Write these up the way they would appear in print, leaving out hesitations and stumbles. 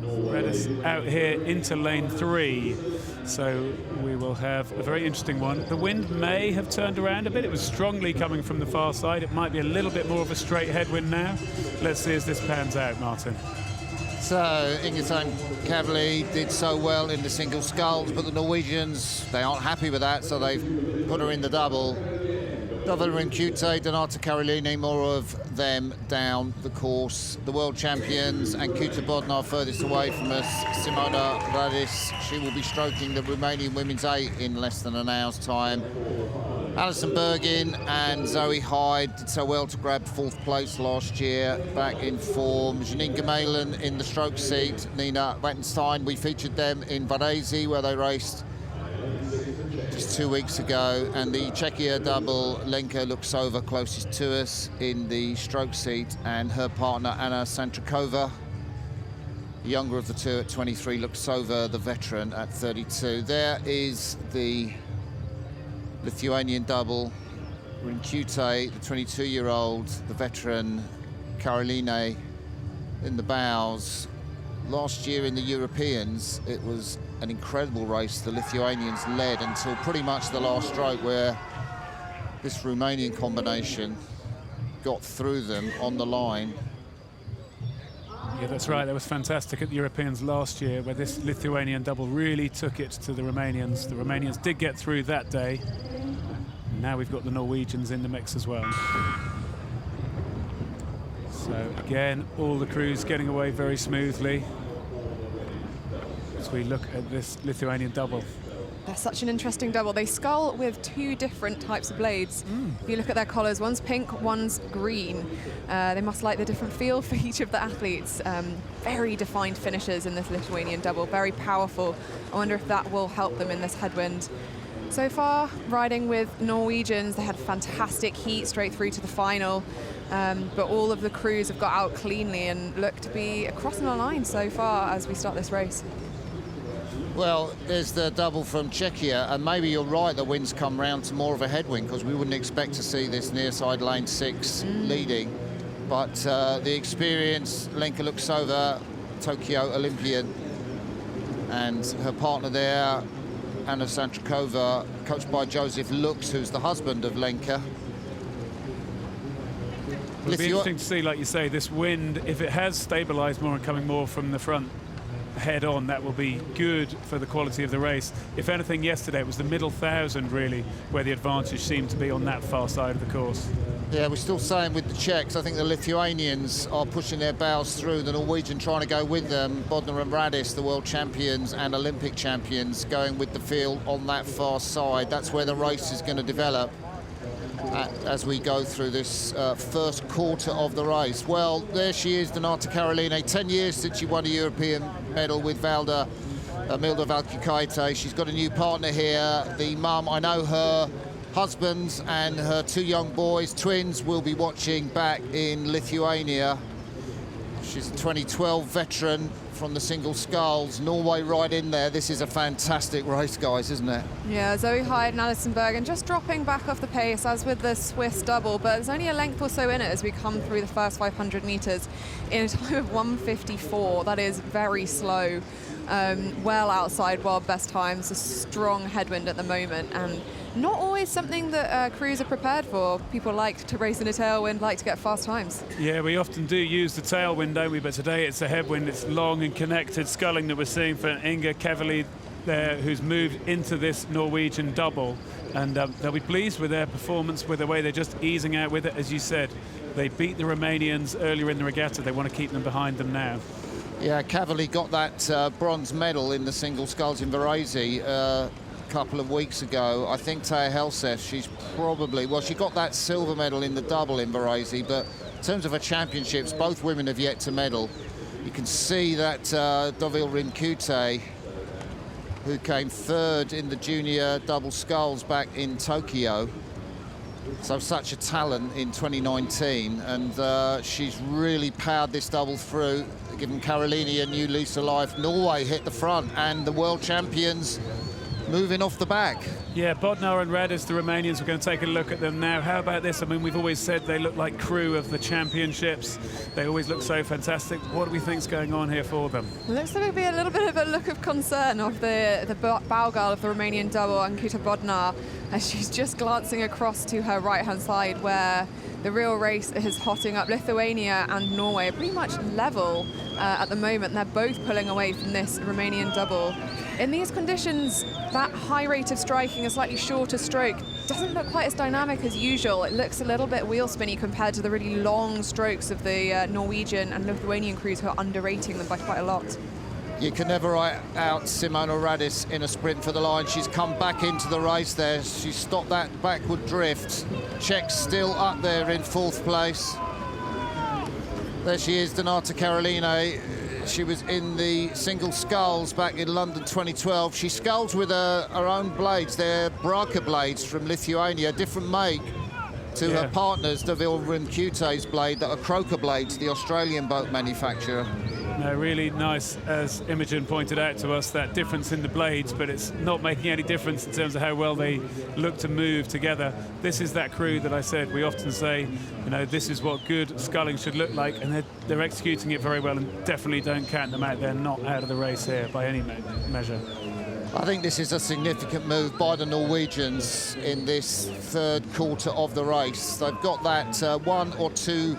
Radis out here into lane 3. So we will have a very interesting one. The wind may have turned around a bit. It was strongly coming from the far side. It might be a little bit more of a straight headwind now. Let's see as this pans out, Martin. So Ingeborg Kavli did so well in the single sculls, but the Norwegians, they aren't happy with that, so they've put her in the double. W2x, Donata Caroline, more of them down the course. The world champions and Kuta Bodnar furthest away from us. Simona Radis, she will be stroking the Romanian women's 8 in less than an hour's time. Alison Bergin and Zoe Hyde did so well to grab 4th place last year, back in form. Janine Gemelen in the stroke seat. Nina Wattenstein, we featured them in Varese where they raced just 2 weeks ago. And the Czechia double, Lenka Luxova, closest to us in the stroke seat, and her partner Anna Santrikova, the younger of the two at 23, Luxova, the veteran, at 32. There is the Lithuanian double, Rinkute, the 22-year-old, the veteran, Caroline in the bows. Last year in the Europeans, it was an incredible race. The Lithuanians led until pretty much the last stroke, where this Romanian combination got through them on the line. Yeah, that's right. That was fantastic at the Europeans last year, where this Lithuanian double really took it to the Romanians. The Romanians did get through that day. Now we've got the Norwegians in the mix as well. So again, all the crews getting away very smoothly as we look at this Lithuanian double. They're such an interesting double. They scull with 2 different types of blades. If you look at their collars, one's pink, one's green. They must like the different feel for each of the athletes. Very defined finishes in this Lithuanian double, very powerful. I wonder if that will help them in this headwind. So far, riding with Norwegians, they had fantastic heat straight through to the final. But all of the crews have got out cleanly and look to be crossing the line so far as we start this race. Well, there's the double from Czechia, and maybe you're right, the winds come round to more of a headwind, because we wouldn't expect to see this near side lane 6 leading. But the experience, Lenka Luxova, Tokyo Olympian, and her partner there, Anna Santrikova, coached by Joseph Lux, who's the husband of Lenka. It'll be interesting to see, like you say, this wind, if it has stabilised more and coming more from the front head on, that will be good for the quality of the race. If anything, yesterday it was the middle 1,000 really where the advantage seemed to be on that far side of the course. Yeah, we're still saying with the Czechs, I think the Lithuanians are pushing their bows through, the Norwegian trying to go with them. Bodnar and Radis, the world champions and Olympic champions, going with the field on that far side. That's where the race is going to develop as we go through this first quarter of the race. Well, there she is, Donata Caroline, 10 years since she won a European medal with Milda Valkykaite. She's got a new partner here, the mum. I know her husband and her 2 young boys, twins, will be watching back in Lithuania. She's a 2012 veteran from the single sculls. Norway right in there. This is a fantastic race, guys, isn't it? Yeah, Zoe Hyde and Alison Bergen just dropping back off the pace as with the Swiss double, but there's only a length or so in it as we come through the first 500 meters in a time of 1:54. That is very slow, well outside world best times. A strong headwind at the moment, and not always something that crews are prepared for. People like to race in a tailwind, like to get fast times. Yeah, we often do use the tailwind, don't we? But today it's a headwind. It's long and connected sculling that we're seeing for Inga Kavli there, who's moved into this Norwegian double. And they'll be pleased with their performance, with the way they're just easing out with it. As you said, they beat the Romanians earlier in the regatta. They want to keep them behind them now. Yeah, Kavli got that bronze medal in the single sculls in Varese couple of weeks ago. I think Taya Helseth, she's probably, well, she got that silver medal in the double in Varese, but in terms of her championships, both women have yet to medal. You can see that Dovil Rinkute, who came 3rd in the junior double sculls back in Tokyo, so such a talent in 2019, and she's really powered this double through, giving Caroline a new lease of life. Norway hit the front, and the world champions moving off the back. Yeah, Bodnar and Radis, the Romanians, we're going to take a look at them now. How about this? I mean, we've always said they look like crew of the championships. They always look so fantastic. What do we think's going on here for them? Looks like it'll be a little bit of a look of concern of the bow girl of the Romanian double, Ancuta Bodnar, as she's just glancing across to her right-hand side where the real race is hotting up. Lithuania and Norway are pretty much level at the moment. They're both pulling away from this Romanian double. In these conditions, that high rate of striking, a slightly shorter stroke, doesn't look quite as dynamic as usual. It looks a little bit wheel spinny compared to the really long strokes of the Norwegian and Lithuanian crews, who are underrating them by quite a lot. You can never write out Simona Radis in a sprint for the line. She's come back into the race there. She stopped that backward drift. Czech's still up there in 4th place. There she is, Donata Karoline. She was in the single sculls back in London 2012. She sculls with her own blades. They're Braka blades from Lithuania, different make to her partners, Deville Rimcute's blade, that are Croker blades, the Australian boat manufacturer. No, really nice, as Imogen pointed out to us, that difference in the blades, but it's not making any difference in terms of how well they look to move together. This is that crew that I said, we often say, you know, this is what good sculling should look like, and they're executing it very well, and definitely don't count them out. They're not out of the race here by any measure. I think this is a significant move by the Norwegians in this 3rd quarter of the race. They've got that 1 or 2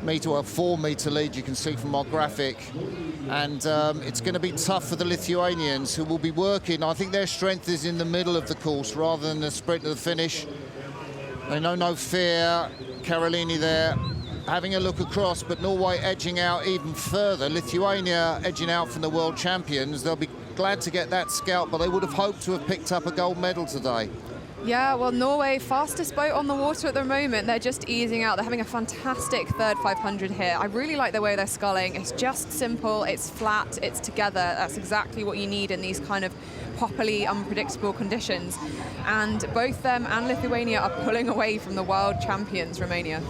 metre or 4 metre lead, you can see from our graphic, and it's going to be tough for the Lithuanians, who will be working. I think their strength is in the middle of the course rather than the sprint to the finish. They know no fear. Karoline there having a look across, but Norway edging out even further. Lithuania edging out from the world champions. They'll be glad to get that scalp, but they would have hoped to have picked up a gold medal today. Yeah, well, Norway, fastest boat on the water at the moment. They're just easing out. They're having a fantastic 3rd 500 here. I really like the way they're sculling. It's just simple, it's flat, it's together. That's exactly what you need in these kind of poppily unpredictable conditions. And both them and Lithuania are pulling away from the world champions, Romania.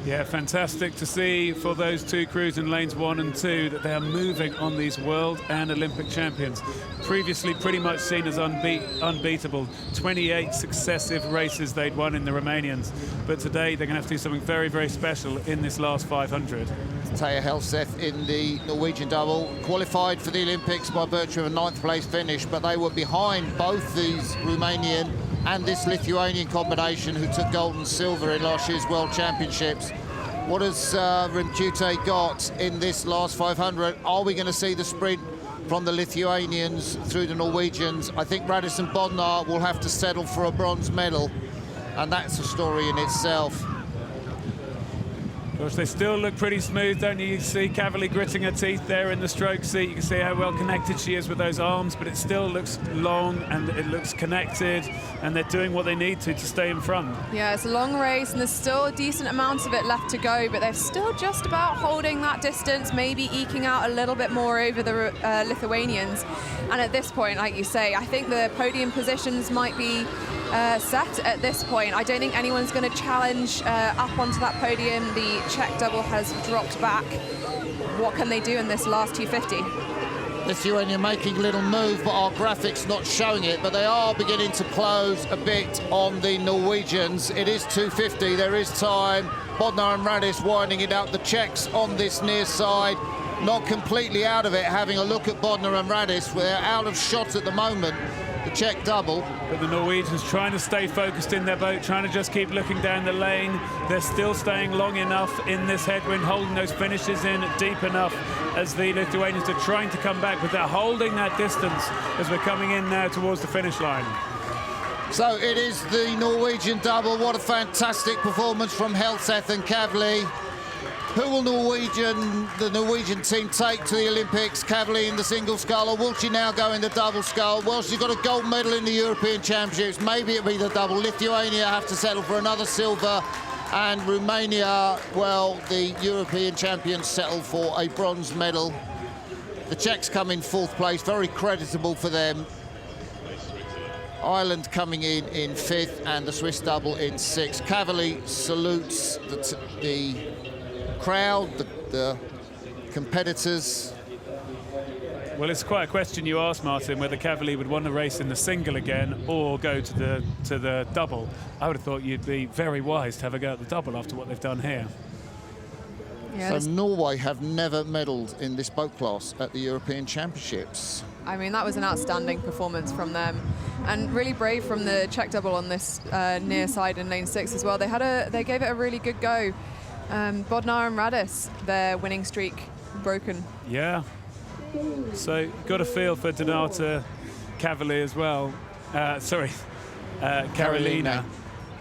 Yeah, fantastic to see for those 2 crews in lanes 1 and 2 that they are moving on these world and Olympic champions. Previously pretty much seen as unbeatable. 28 successive races they'd won in the Romanians. But today they're going to have to do something very, very special in this last 500. Taya Helseth in the Norwegian double, qualified for the Olympics by virtue of a 9th place finish, but they were behind both these Romanian and this Lithuanian combination, who took gold and silver in last year's World Championships. What has Rimcute got in this last 500? Are we going to see the sprint from the Lithuanians through the Norwegians? I think Radis and Bodnar will have to settle for a bronze medal, and that's a story in itself. Of course, they still look pretty smooth, don't you? You see Cavalli gritting her teeth there in the stroke seat. You can see how well connected she is with those arms, but it still looks long and it looks connected, and they're doing what they need to stay in front. Yeah, it's a long race and there's still a decent amount of it left to go, but they're still just about holding that distance, maybe eking out a little bit more over the Lithuanians. And at this point, like you say, I think the podium positions might be set at this point. I don't think anyone's going to challenge up onto that podium. The Czech double has dropped back. What can they do in this last 250? Lithuania making a little move, but our graphics not showing it, but they are beginning to close a bit on the Norwegians. It is 250, there is time. Bodnar and Radis winding it out. The Czechs on this near side, not completely out of it. Having a look at Bodnar and Radis, they're out of shot at the moment. The Czech double. But the Norwegians trying to stay focused in their boat, trying to just keep looking down the lane. They're still staying long enough in this headwind, holding those finishes in deep enough as the Lithuanians are trying to come back, but they're holding that distance as we're coming in now towards the finish line. So it is the Norwegian double. What a fantastic performance from Helseth and Cavalli. Who will the Norwegian team take to the Olympics? Cavalli in the single scull, or will she now go in the double scull? Well, she's got a gold medal in the European Championships. Maybe it'll be the double. Lithuania have to settle for another silver, and Romania, well, the European champions settle for a bronze medal. The Czechs come in 4th place, very creditable for them. Ireland coming in 5th, and the Swiss double in 6th. Cavalli salutes the crowd, the competitors. Well, it's quite a question you asked, Martin, whether Cavalli would want to race in the single again or go to the double. I would have thought you'd be very wise to have a go at the double after what they've done here. Yeah, So Norway have never medalled in this boat class at the European Championships. I mean, that was an outstanding performance from them, and really brave from the Czech double on this near side in lane 6 as well. They gave it a really good go. Bodnar and Radis, their winning streak broken. Yeah. So got a feel for Donata Cavalli as well. Carolina,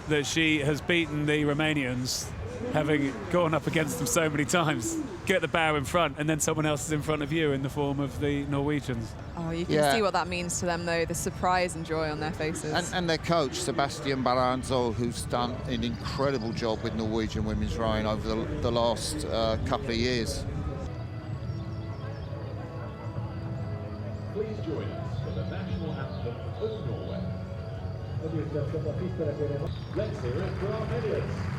that she has beaten the Romanians, having gone up against them so many times. Get the bow in front, and then someone else is in front of you in the form of the Norwegians. Oh, you can see what that means to them, though, the surprise and joy on their faces. And their coach, Sebastian Baranzo, who's done an incredible job with Norwegian women's rowing over the last couple of years. Please join us for the national anthem of Norway. Let's hear it for our medalists.